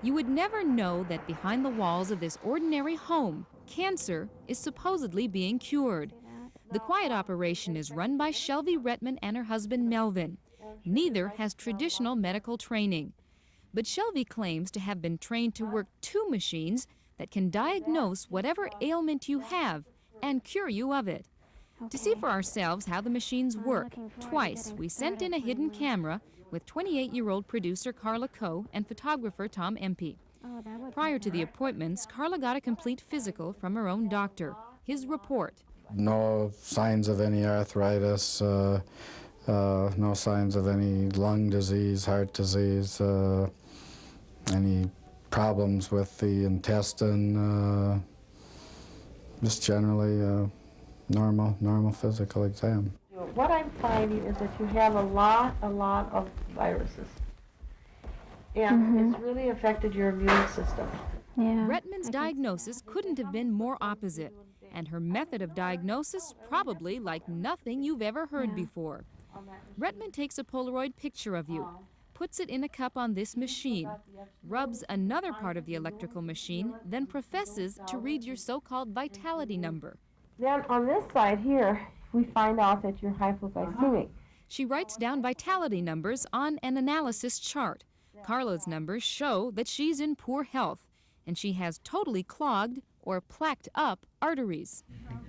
You would never know that behind the walls of this ordinary home, cancer is supposedly being cured. The quiet operation is run by Shelby Rettman and her husband Melvin. Neither has traditional medical training. But Shelby claims to have been trained to work two machines that can diagnose whatever ailment you have and cure you of it. To see for ourselves how the machines work, twice we sent in a hidden camera with 28-year-old producer Carla Coe and photographer Tom Empey. Prior to the appointments, Carla got a complete physical from her own doctor. His report. No signs of any arthritis, no signs of any lung disease, heart disease, any problems with the intestine, just generally normal physical exam. What I'm finding is that you have a lot of viruses, and it's really affected your immune system. Yeah. Rettman's diagnosis couldn't have been more opposite, and her method of diagnosis probably like nothing you've ever heard before. Rettman takes a Polaroid picture of you, puts it in a cup on this machine, rubs another part of the electrical machine, then professes to read your so-called vitality number. Then on this side here, we find out that you're hypoglycemic. She writes down vitality numbers on an analysis chart. Carla's numbers show that she's in poor health, and she has totally clogged or plaqued up arteries.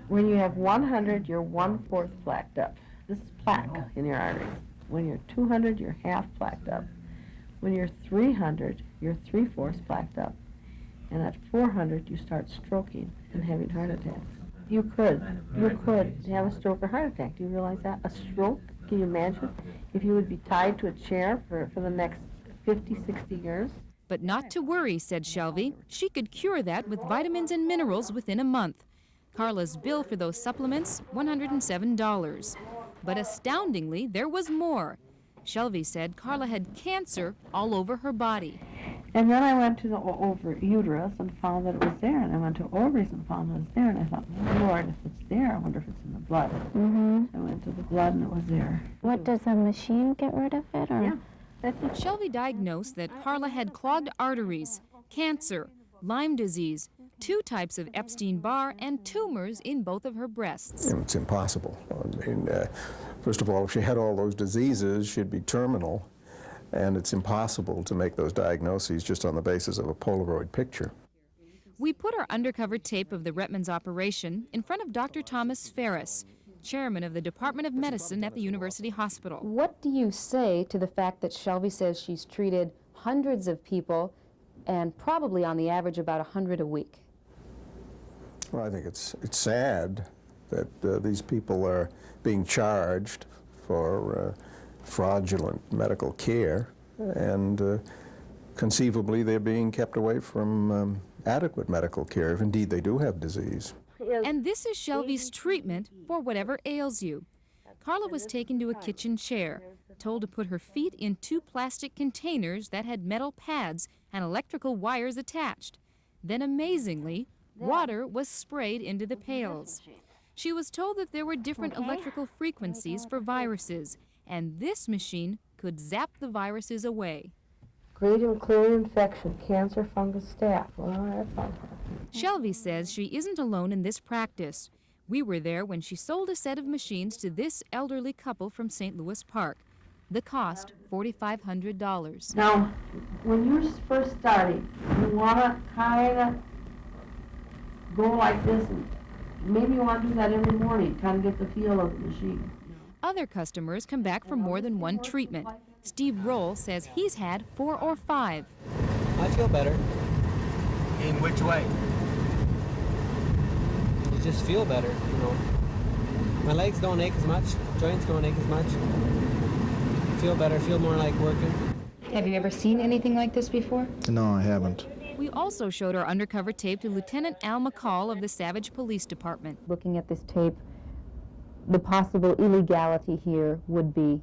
When you have 100, you're 1/4 plaqued up. This is plaque in your arteries. When you're 200, you're half plaqued up. When you're 300, you're 3/4 plaqued up. And at 400, you start stroking and having heart attacks. You could have a stroke or heart attack. Do you realize that? A stroke, can you imagine if you would be tied to a chair for the next 50, 60 years? But not to worry, said Shelby. She could cure that with vitamins and minerals within a month. Carla's bill for those supplements, $107. But astoundingly, there was more. Shelby said Carla had cancer all over her body. And then I went to the uterus and found that it was there, and I went to ovaries and found it was there, and I thought, Lord, if it's there, I wonder if it's in the blood. I went to the blood and it was there. What, does a machine get rid of it? Or? Yeah, that's it. Shelby diagnosed that Carla had clogged arteries, cancer, Lyme disease, 2 types of Epstein-Barr, and tumors in both of her breasts. It's impossible. I mean, first of all, if she had all those diseases, she'd be terminal, and it's impossible to make those diagnoses just on the basis of a Polaroid picture. We put our undercover tape of the Rettman's operation in front of Dr. Thomas Ferris, chairman of the Department of Medicine at the University Hospital. What do you say to the fact that Shelby says she's treated hundreds of people and probably on the average about 100 a week? Well, I think it's sad that these people are being charged for fraudulent medical care, and conceivably they're being kept away from adequate medical care if indeed they do have disease. And this is Shelby's treatment for whatever ails you. Carla was taken to a kitchen chair, told to put her feet in 2 plastic containers that had metal pads and electrical wires attached. Then amazingly, water was sprayed into the pails. She was told that there were different electrical frequencies for viruses, and this machine could zap the viruses away. Great and clear infection, cancer, fungus, staph. Well, that's all. Shelby says she isn't alone in this practice. We were there when she sold a set of machines to this elderly couple from St. Louis Park. The cost, $4,500. Now, when you're first starting, you want to kind of go like this, and maybe you want to do that every morning, kind of get the feel of the machine. Other customers come back for more than one treatment. Steve Roll says he's had 4 or 5. I feel better. In which way? You just feel better, you know. My legs don't ache as much, joints don't ache as much. Feel better, feel more like working. Have you ever seen anything like this before? No, I haven't. We also showed our undercover tape to Lieutenant Al McCall of the Savage Police Department. Looking at this tape, the possible illegality here would be?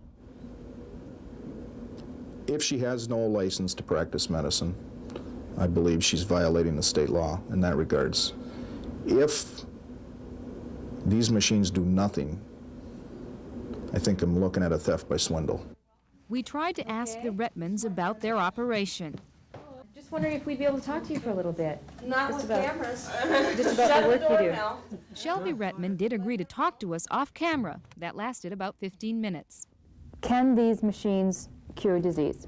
If she has no license to practice medicine, I believe she's violating the state law in that regards. If these machines do nothing, I think I'm looking at a theft by swindle. We tried to ask the Rettmans about their operation. wondering if we'd be able to talk to you for a little bit. Not Just with about- cameras. Just about the work you do. Shelby Rettman did agree to talk to us off camera. That lasted about 15 minutes. Can these machines cure disease?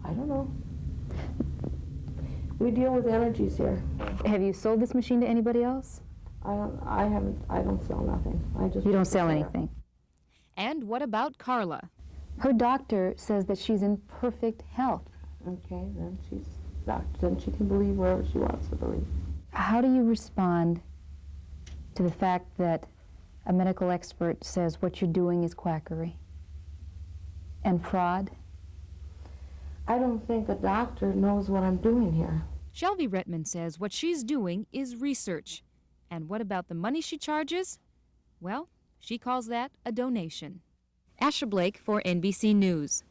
I don't know. We deal with energies here. Have you sold this machine to anybody else? I don't sell nothing. I just. You don't sell repair. anything. And what about Carla? Her doctor says that she's in perfect health. Okay, then then she can believe wherever she wants to believe. How do you respond to the fact that a medical expert says what you're doing is quackery and fraud? I don't think a doctor knows what I'm doing here. Shelby Rettman says what she's doing is research. And what about the money she charges? Well, she calls that a donation. Asha Blake for NBC News.